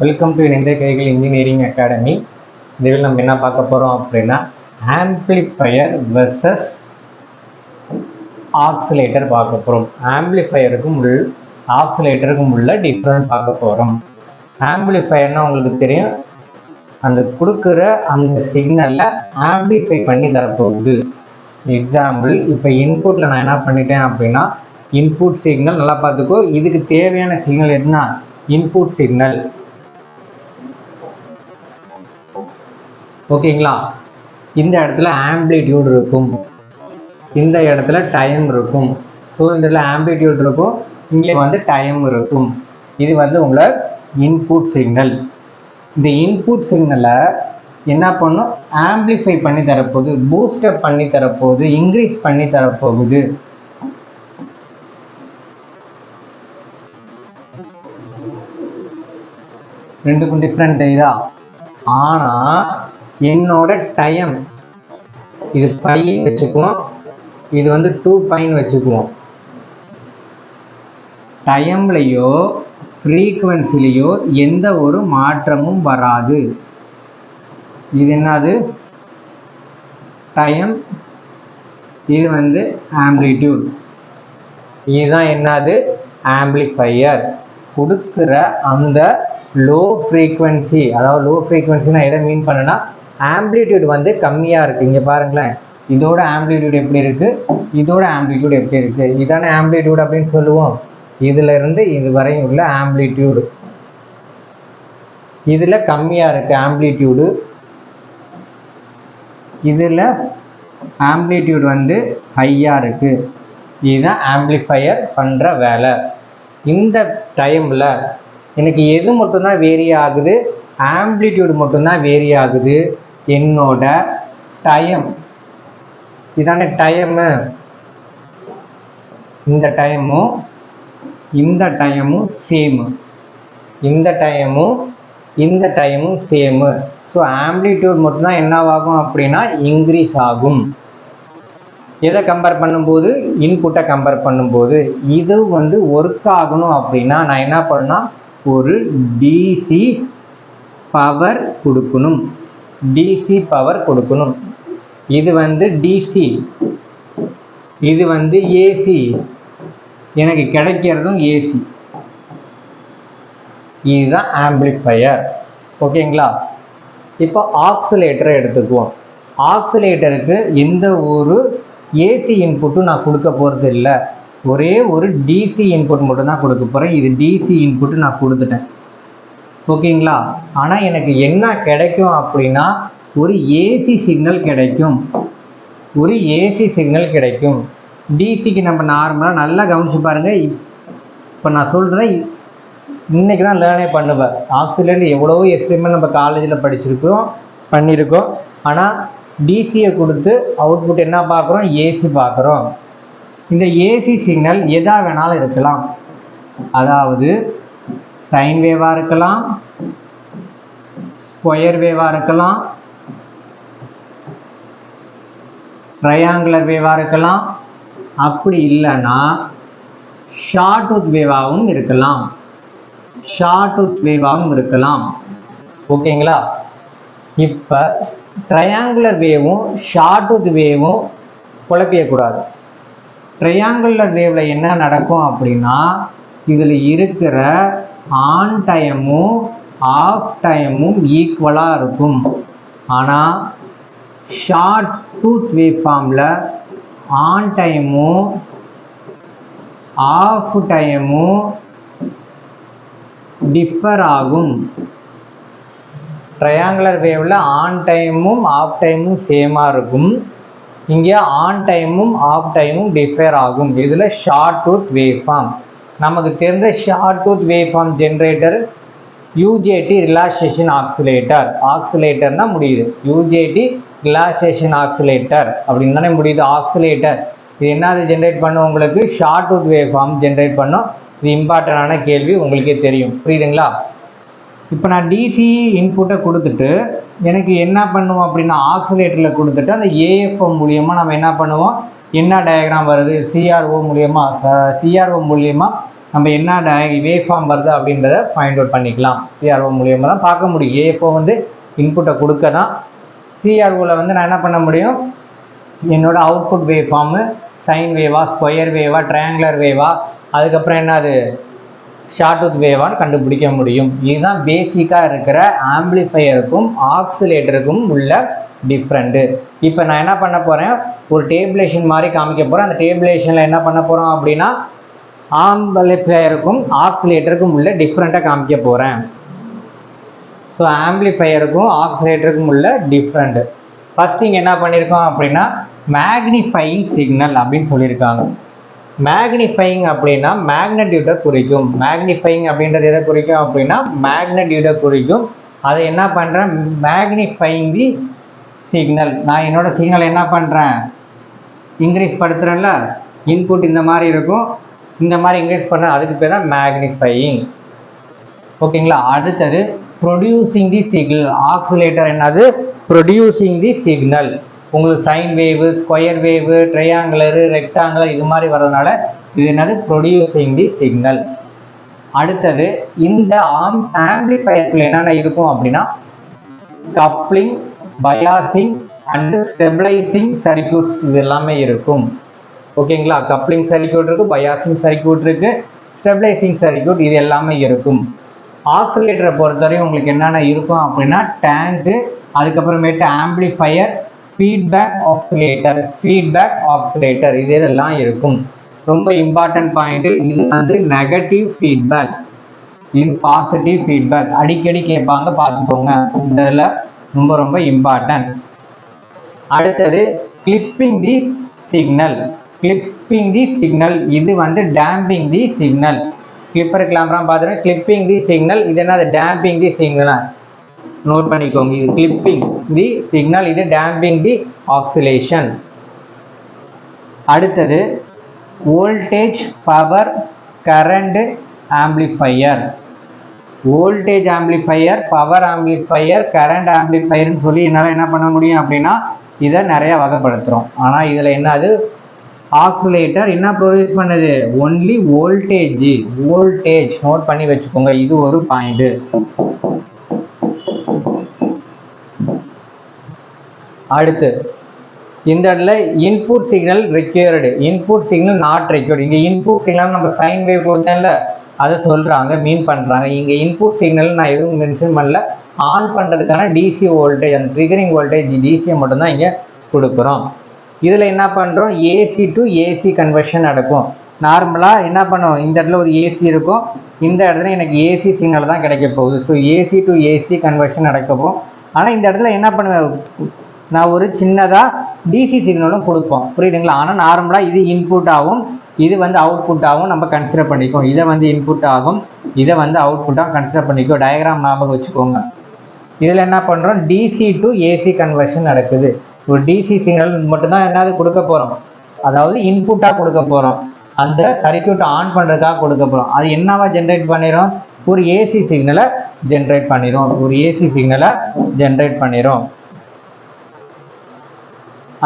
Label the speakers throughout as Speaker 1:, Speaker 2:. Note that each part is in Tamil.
Speaker 1: வெல்கம் டு இணைந்த கைகள் இன்ஜினியரிங் அகாடமி. இதில் நம்ம என்ன பார்க்க போகிறோம் அப்படின்னா ஆம்ப்ளிஃபையர் வெர்சஸ் ஆக்சிலேட்டர் பார்க்க போகிறோம். ஆம்ப்ளிஃபையருக்கும் ஆக்சிலேட்டருக்கும் உள்ள டிஃப்ரெண்ட் பார்க்க போகிறோம். ஆம்ப்ளிஃபையர்னால் உங்களுக்கு தெரியும், அந்த கொடுக்குற அந்த சிக்னலை ஆம்ப்ளிஃபை பண்ணி தரப்போகுது. எக்ஸாம்பிள், இப்போ இன்புட்டில் நான் என்ன பண்ணிட்டேன் அப்படின்னா இன்புட் சிக்னல் நல்லா பார்த்துக்கோ. இதுக்கு தேவையான சிக்னல் எதுனா இன்புட் சிக்னல். ஓகேங்களா? இந்த இடத்துல ஆம்ப்ளிடியூட் இருக்கும், இந்த இடத்துல டைம் இருக்கும். ஸோ இந்த இடத்துல ஆம்ப்ளிடியூட் இருக்கும், இங்கே வந்து டைம் இருக்கும். இது வந்து உங்களை இன்புட் சிக்னல். இந்த இன்புட் சிக்னலை என்ன பண்ணும், ஆம்ப்ளிஃபை பண்ணி தரப்போகுது, பூஸ்டப் பண்ணி தரப்போகுது, இன்க்ரீஸ் பண்ணி தரப்போகுது. ரெண்டுக்கும் டிஃப்ரெண்ட் இதா. ஆனால் என்னோட டைம் இது பைன்னு வச்சுக்குவோம், இது வந்து 2 பைன்னு வச்சுக்குவோம். டைம்லையோ ஃப்ரீக்குவென்சிலையோ எந்த ஒரு மாற்றமும் வராது. இது என்னது? டைம். இது வந்து ஆம்ப்ளிடியூட். இதுதான் என்னது? ஆம்ப்ளிஃபையர். கொடுக்குற அந்த லோ ஃப்ரீக்குவென்சி, அதாவது லோ ஃப்ரீக்குவென்சினா எதை மீன் பண்ணுன்னா ஆம்ப்ளிடியூட் வந்து கம்மியாக இருக்குது. இங்கே பாருங்களேன், இதோட ஆம்ப்ளிடியூட் எப்படி இருக்குது, இதோட ஆம்ப்ளிடியூட் எப்படி இருக்குது. இதான ஆம்ப்ளிடியூட் அப்படின்னு சொல்லுவோம். இதிலிருந்து இது வரையும் உள்ள ஆம்ப்ளிடியூடு இதில் கம்மியாக இருக்குது ஆம்ப்ளிடியூடு, இதில் ஆம்ப்ளிடியூட் வந்து ஹையாக இருக்குது. இதுதான் ஆம்ப்ளிஃபையர் பண்ணுற வேலை. இந்த டைமில் எனக்கு எது மட்டும்தான் வேரி ஆகுது? ஆம்ப்ளிடியூட் மட்டும்தான் வேரி ஆகுது. என்னோட டைம் இதான டைமு, இந்த டைமும் இந்த டைமும் சேமு, இந்த டைமும் இந்த டைமும் சேமு. ஸோ ஆம்ப்ளிடியூட் மட்டும்தான் என்னவாகும் அப்படின்னா இன்க்ரீஸ் ஆகும். எதை கம்பேர் பண்ணும்போது? இன்புட்டை கம்பேர் பண்ணும்போது. இது வந்து ஒர்க் ஆகணும் அப்படின்னா நான் என்ன பண்ணா, ஒரு டிசி பவர் கொடுக்கணும், டிசி பவர் கொடுக்கணும். இது வந்து டிசி, இது வந்து ஏசி. எனக்கு கிடைக்கிறதும் ஏசி. இதுதான் ஆம்ப்ளிஃபையர். ஓகேங்களா? இப்போ ஆக்சிலேட்டரை எடுத்துக்குவோம். ஆக்சிலேட்டருக்கு எந்த ஒரு ஏசி இன்புட்டும் நான் கொடுக்க போகிறது இல்லை, ஒரே ஒரு டிசி இன்புட் மட்டும் தான் கொடுக்க போகிறேன். இது டிசி இன்புட்டு நான் கொடுத்துட்டேன். ஓகேங்களா? ஆனால் எனக்கு என்ன கிடைக்கும் அப்படின்னா ஒரு ஏசி சிக்னல் கிடைக்கும், ஒரு ஏசி சிக்னல் கிடைக்கும். டிசிக்கு நம்ம நார்மலாக நல்லா கவனிச்சு பாருங்கள். இப்போ நான் சொல்கிறேன், இன்றைக்கி தான் லேர்னே பண்ணுவேன். ஆக்சிலேட்டர் எவ்வளவோ எக்ஸ்பெரிமெண்ட் நம்ம காலேஜில் பண்ணியிருக்கோம். ஆனால் டிசியை கொடுத்து அவுட்புட் என்ன பார்க்குறோம்? ஏசி பார்க்குறோம். இந்த ஏசி சிக்னல் எதா வேணாலும் இருக்கலாம். அதாவது சைன் வேவாக இருக்கலாம், ஸ்கொயர் வேவாக இருக்கலாம், ட்ரையாங்குலர் வேவாக இருக்கலாம், அப்படி இல்லைன்னா ஷார்ட் டூத் வேவாகவும் இருக்கலாம், ஷார்ட் டூத் வேவாகவும் இருக்கலாம். ஓகேங்களா? இப்போ ட்ரையாங்குலர் வேவும் ஷார்ட் டூத் வேவும் குழப்பியக்கூடாது. ட்ரையாங்குலர் வேவில் என்ன நடக்கும் அப்படின்னா இதில் இருக்கிற ஆன் டைமும் ஆஃப் டைமும் ஈக்குவலாக இருக்கும். ஆனால் ஷார்ட் டூத் வேவ் ஃபார்மில் ஆன் டைமும் ஆஃப் டைமும் டிஃபர் ஆகும். ட்ரையாங்குலர் வேவில் ஆன் டைமும் ஆஃப் டைமும் சேமாக இருக்கும், இங்கே ஆன் டைமும் ஆஃப் டைமும் டிஃபர் ஆகும். இதில் ஷார்ட் டூத் வேவ் ஃபார்ம். நமக்கு தெரிந்த short tooth wave form generator UJT relaxation oscillator. ஆக்சிலேட்டர்னா முடியுது, யூஜேடி ரிலாக்சேஷன் ஆக்சிலேட்டர் அப்படின்னு தானே முடியுது. ஆக்சிலேட்டர் இது என்னது ஜென்ரேட் பண்ணும்? உங்களுக்கு short tooth wave form generate பண்ணும். இது இம்பார்ட்டண்டான கேள்வி, உங்களுக்கே தெரியும். புரியுதுங்களா? இப்போ நான் டிசி இன்புட்டை கொடுத்துட்டு எனக்கு என்ன பண்ணுவோம் அப்படின்னா ஆக்சிலேட்டரில் கொடுத்துட்டு அந்த ஏஎஃப்ஓ மூலியமாக நம்ம என்ன பண்ணுவோம், என்ன டயக்ராம் வருது, சிஆர்ஓ மூலியமாக நம்ம என்ன வேவ் ஃபார்ம் வருது அப்படின்றத ஃபைண்ட் அவுட் பண்ணிக்கலாம். சிஆர்ஓ மூலியமாக தான் பார்க்க முடியும். ஏஎஃப்ஓ வந்து இன்புட்டை கொடுக்க தான். சிஆர்ஓவில் வந்து நான் என்ன பண்ண முடியும், என்னோட அவுட்புட் வேவ் ஃபார்மு சைன் வேவா, ஸ்கொயர் வேவா, ட்ரையாங்குலர் வேவா, அதுக்கப்புறம் என்னது ஷார்ட்வுத் வேவான்னு கண்டுபிடிக்க முடியும். இதுதான் பேசிக்காக இருக்கிற ஆம்பிளிஃபையருக்கும் ஆக்சிலேட்டருக்கும் உள்ள டிஃப்ரெண்ட்டு. இப்போ நான் என்ன பண்ண போகிறேன், ஒரு டேபிளேஷன் மாதிரி காமிக்க போகிறேன். அந்த டேபிளேஷனில் என்ன பண்ண போகிறோம் அப்படின்னா ஆம்பிளிஃபையருக்கும் ஆக்சிலேட்டருக்கும் உள்ள டிஃப்ரெண்ட்டாக காமிக்க போகிறேன். ஸோ ஆம்பிளிஃபையருக்கும் ஆக்சிலேட்டருக்கும் உள்ள டிஃப்ரெண்ட்டு. ஃபஸ்ட் இங்கே என்ன பண்ணியிருக்கோம் அப்படின்னா மேக்னிஃபையிங் சிக்னல் அப்படின்னு சொல்லியிருக்காங்க. மேக்னிஃபையிங் அப்படின்னா மேக்னட்யூட்டை குறிக்கும். மேக்னிஃபையிங் அப்படின்றது எதை குறிக்கும் அப்படின்னா மேக்னட்யூட்டை குறிக்கும். அதை என்ன பண்ணுறேன், மேக்னிஃபையிங் தி சிக்னல். நான் என்னோட சிக்னல் என்ன பண்ணுறேன், இன்க்ரீஸ் படுத்துகிறேன்ல, இன்புட் இந்த மாதிரி இருக்கும், இந்த மாதிரி இன்க்ரீஸ் பண்ணுறேன், அதுக்கு பேர் தான் மேக்னிஃபையிங். ஓகேங்களா. அடுத்தது ப்ரொடியூசிங் தி சிக்னல். ஆக்சிலேட்டர் என்னது, ப்ரொடியூசிங் தி சிக்னல். உங்களுக்கு சைன் வேவு, ஸ்கொயர் வேவு, ட்ரையாங்குலரு, ரெக்டாங்குலர் இது மாதிரி வர்றதுனால இது என்னது, ப்ரொடியூசிங் தி சிக்னல். அடுத்தது இந்த ஆம்பிளிஃபையருக்குள்ள என்னென்ன இருக்கும் அப்படின்னா coupling, biasing and stabilising circuits இது எல்லாமே இருக்கும். ஓகேங்களா. கப்ளிங் சர்க்யூட் இருக்கு, பயாசிங் சர்க்யூட் இருக்கு, ஸ்டெபிளைசிங் சர்க்யூட் இது எல்லாமே இருக்கும். ஆக்சிலேட்டரை பொறுத்தவரையும் உங்களுக்கு என்னென்ன இருக்கும் அப்படின்னா டேங்கு, அதுக்கப்புறமேட்டு ஆம்பிளிஃபையர், ஃபீட்பேக் ஆக்சிலேட்டர் இது இதெல்லாம் இருக்கும். ரொம்ப இம்பார்ட்டன்ட் பாயிண்ட் இது வந்து நெகட்டிவ் ஃபீட்பேக், இது பாசிட்டிவ் ஃபீட்பேக் அடிக்கடி கேட்பாங்க, பார்த்துக்கோங்க. இதில் ரொம்ப ரொம்ப இம்பார்ட்டன்ட். அடுத்தது கிளிப்பிங் தி சிக்னல். இது வந்து டேம்பிங் தி சிக்னல். கிளிப்பர் கிளாம்பரா பார்த்துட்டு கிளிப்பிங் தி சிக்னல், இது என்ன டேம்பிங் தி சிக்னல் நோட் பண்ணிக்கோங்க. இது கிளிப்பிங் தி சிக்னல், இது டேம்பிங் தி ஆக்சிலேஷன். அடுத்தது voltage, power, current amplifier. Voltage amplifier, power amplifier, current ஆம்பிளிஃபையர்னு சொல்லி என்னால் என்ன பண்ண முடியும் அப்படின்னா இதை நிறைய வகைப்படுத்துகிறோம். ஆனால் இதில் என்னது, ஆக்சிலேட்டர் என்ன ப்ரொடியூஸ் பண்ணுது, ஒன்லி வோல்டேஜ் நோட் பண்ணி வச்சுக்கோங்க. இது ஒரு பாயிண்ட். அடுத்து இந்த இடத்துல input signal required, input signal not required. இங்கே இன்புட் சிக்னல் நம்ம சைன் வேவ் கொடுத்தேன்ல அதை சொல்கிறாங்க, மீன் பண்ணுறாங்க. இங்கே இன்புட் சிக்னல் நான் எதுவும் மென்ஷன் பண்ணல. ஆன் பண்ணுறதுக்கான டிசி வோல்டேஜ், அந்த ட்ரிகரிங் வோல்டேஜ் டிசியை மட்டும்தான் இங்கே கொடுக்குறோம். இதில் என்ன பண்ணுறோம், ஏசி டு ஏசி கன்வர்ஷன் நடக்கும். நார்மலாக என்ன பண்ணுவோம், இந்த இடத்துல ஒரு ஏசி இருக்கும், இந்த இடத்துல எனக்கு ஏசி சிக்னல் தான் கிடைக்க போகுது. So AC to AC conversion நடக்கப்போம். ஆனால் இந்த இடத்துல என்ன பண்ணுவேன், நான் ஒரு சின்னதாக டிசி சிக்னலும் கொடுப்போம், புரியுதுங்களா. ஆனால் நார்மலாக இது இன்புட் ஆகும், இது வந்து அவுட்புட் ஆகும். நம்ம கன்சிடர் பண்ணிக்கோம், இதை வந்து இன்புட் ஆகும், இதை வந்து அவுட்புட்டாக கன்சிடர் பண்ணிக்கோ. டயக்ராம் ஞாபகம் வச்சுக்கோங்க. இதில் என்ன பண்ணுறோம், டிசி டு ஏசி கன்வர்ஷன் நடக்குது. ஒரு டிசி சிக்னல் மட்டும்தான் என்னது கொடுக்க போகிறோம், அதாவது இன்புட்டாக கொடுக்க போகிறோம். அந்த சர்க்யூட்டை ஆன் பண்ணுறதுக்காக கொடுக்க போகிறோம். அது என்னவா ஜென்ரேட் பண்ணிடும், ஒரு ஏசி சிக்னலை ஜென்ரேட் பண்ணிடும்.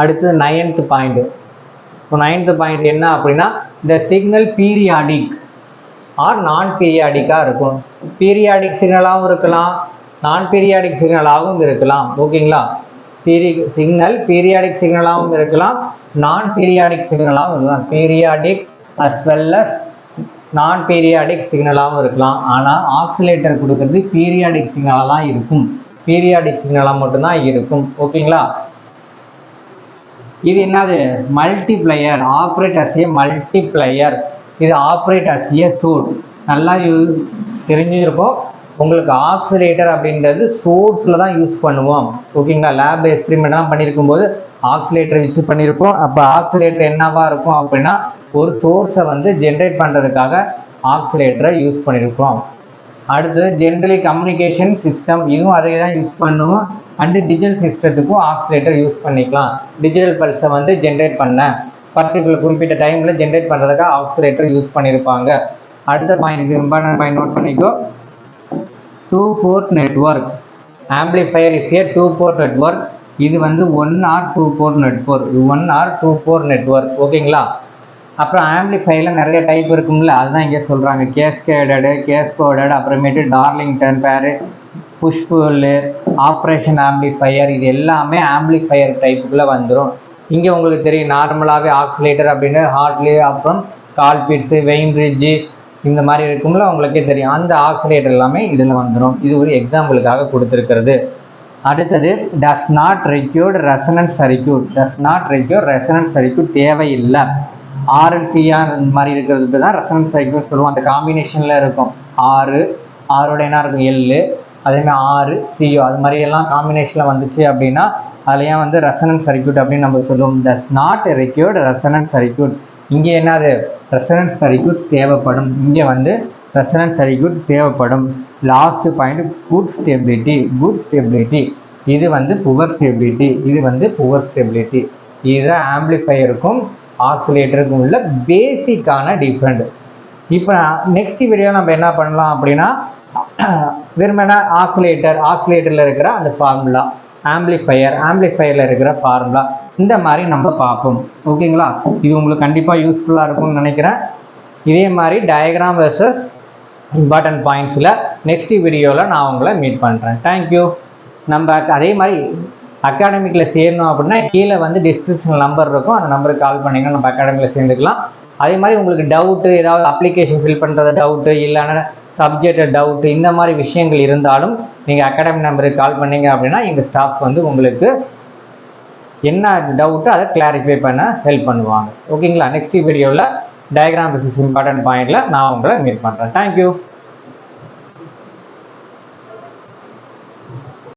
Speaker 1: அடுத்து 9th பாயிண்ட். இப்போ 9th பாயிண்ட் என்ன அப்படின்னா இந்த சிக்னல் பீரியாடிக் ஆர் நான் பீரியாடிக்காக இருக்கும். பீரியாடிக் சிக்னலாகவும் இருக்கலாம், நான் பீரியாடிக் சிக்னலாகவும் இருக்கலாம். ஓகேங்களா. சிக்னல் பீரியாடிக் சிக்னலாகவும் இருக்கலாம், நான் பீரியாடிக் சிக்னலாகவும் இருக்கலாம். பீரியாடிக் அஸ் வெல் அஸ் நான் பீரியாடிக் சிக்னலாகவும் இருக்கலாம். ஆனால் ஆக்சிலேட்டர் கொடுக்கறது பீரியாடிக் சிக்னலாக தான் இருக்கும், பீரியாடிக் சிக்னலாக மட்டும்தான் இருக்கும். ஓகேங்களா. இது என்னது, multiplier, operate as a multiplier. இது ஆப்ரேட் அஸ் ஏ சோர்ஸ். நல்லா தெரிஞ்சிருக்கும் உங்களுக்கு. ஆக்சிலேட்டர் அப்படின்றது சோர்ஸில் தான் யூஸ் பண்ணுவோம். ஓகேங்களா. லேப் எக்ஸ்பெரிமெண்ட்லாம் பண்ணியிருக்கும் போது ஆக்சிலேட்டர் யூஸ் பண்ணியிருக்கோம். அப்போ ஆக்சிலேட்டர் என்னவா இருக்கும் அப்படின்னா ஒரு சோர்ஸை வந்து ஜென்ரேட் பண்ணுறதுக்காக ஆக்சிலேட்டரை யூஸ் பண்ணியிருக்கோம். அடுத்தது ஜென்ரலி கம்யூனிகேஷன் சிஸ்டம், இதுவும் அதை தான் யூஸ் பண்ணுவோம். அண்டு டிஜிட்டல் சிஸ்டத்துக்கும் ஆக்சிலேட்டர் யூஸ் பண்ணிக்கலாம். டிஜிட்டல் பல்ஸை வந்து ஜென்ரேட் பண்ண பர்டிகுலர் குறிப்பிட்ட டைமில் ஜென்ரேட் பண்ணுறதுக்காக ஆக்சிலேட்டர் யூஸ் பண்ணியிருப்பாங்க. அடுத்த பாயிண்ட், இது இம்பார்ட்டன்ட் பாயிண்ட் நோட் பண்ணிக்கோ. 2-port network. Amplifier is a 2-port network. இது வந்து 1 or 2-port network. 1 or 2-port network. ஓகேங்களா. அப்புறம் ஆம்பிளிஃபையரில் நிறைய டைப் இருக்கும்ல, அதுதான் இங்கே சொல்கிறாங்க. கேஸ்கேடடு, கேஸ்கோடட், அப்புறமேட்டு டார்லிங்டன் பேரு, புஷ்புல்லு, ஆப்ரேஷன் ஆம்பிளிஃபையர், இது எல்லாமே ஆம்பிளிஃபையர் டைப்புக்குள்ளே வந்துடும். இங்கே உங்களுக்கு தெரியும் நார்மலாகவே ஆக்சிலேட்டர் அப்படின்னு ஹார்ட்லி, அப்புறம் கால்பிட்ஸு, வெயின்ரிட்ஜு இந்த மாதிரி இருக்கும்ல, உங்களுக்கே தெரியும். அந்த ஆக்சிலேட்டர் எல்லாமே இதில் வந்துடும். இது ஒரு எக்ஸாம்பிளுக்காக கொடுத்துருக்கிறது. அடுத்தது does not required resonant circuit. Does not require resonant circuit தேவையில்லை. ஆர்எல்சியா இந்த மாதிரி இருக்கிறதுக்கு தான் ரெசனன்ட் சர்க்யூட் சொல்லுவோம். அந்த காம்பினேஷனில் இருக்கும். ஆரோட என்ன இருக்கும், எல்லு, அதேமாதிரி ஆறு சியோ, அது மாதிரி எல்லாம் காம்பினேஷனில் வந்துச்சு அப்படின்னா அதில் ஏன் வந்து ரெசனன்ட் சர்க்யூட் அப்படின்னு நம்ம சொல்லுவோம். Does not required resonant circuit. இங்கே என்னது, ரெசனன்ட் சர்க்யூட் தேவைப்படும். இங்கே வந்து ரெசனன்ட் சர்க்யூட் தேவைப்படும். Last point good stability. Good stability, இது வந்து புவர் ஸ்டெபிலிட்டி, இது வந்து புவர் ஸ்டெபிலிட்டி. இதுதான் ஆம்பிளிஃபையருக்கும் ஆக்சிலேட்டருக்கும் உள்ள பேசிக்கான டிஃப்ரெண்ட். இப்போ நெக்ஸ்ட் வீடியோ நம்ம என்ன பண்ணலாம் அப்படின்னா, வெறுமனே ஆக்சிலேட்டரில் இருக்கிற அந்த ஃபார்முலா, ஆம்பிளிஃபையரில் இருக்கிற ஃபார்முலா, இந்த மாதிரி நம்ம பார்ப்போம். ஓகேங்களா? இது உங்களுக்கு கண்டிப்பாக யூஸ்ஃபுல்லாக இருக்கும்னு நினைக்கிறேன். இதே மாதிரி டயக்ராம் வெர்சஸ் இம்பார்ட்டன்ட் பாயிண்ட்ஸில் நெக்ஸ்ட் வீடியோவில் நான் உங்களை மீட் பண்ணுறேன். தேங்க்யூ. நம்ம அதே மாதிரி அகாடமிக்கில் சேரணும் அப்படின்னா கீழே வந்து டிஸ்கிரிப்ஷன் நம்பர் இருக்கும், அந்த நம்பருக்கு கால் பண்ணிங்கன்னா நம்ம அகாடமியில் சேர்ந்துக்கலாம். அதே மாதிரி உங்களுக்கு டவுட்டு, ஏதாவது அப்ளிகேஷன் ஃபில் பண்ணுறது டவுட்டு, இல்லைன்னா சப்ஜெக்ட் டவுட்டு, இந்த மாதிரி விஷயங்கள் இருந்தாலும் நீங்கள் அகாடமி நம்பருக்கு கால் பண்ணீங்க அப்படின்னா எங்கள் ஸ்டாஃப்ஸ் வந்து உங்களுக்கு என்ன டவுட்டோ அதை கிளாரிஃபை பண்ண ஹெல்ப் பண்ணுவாங்க. ஓகேங்களா? நெக்ஸ்ட் வீடியோவில் டயக்ராம் வெர்சஸ் இம்பார்ட்டன்ட் பாயிண்டில் நான் உங்களை மீட் பண்ணுறேன். தேங்க்யூ.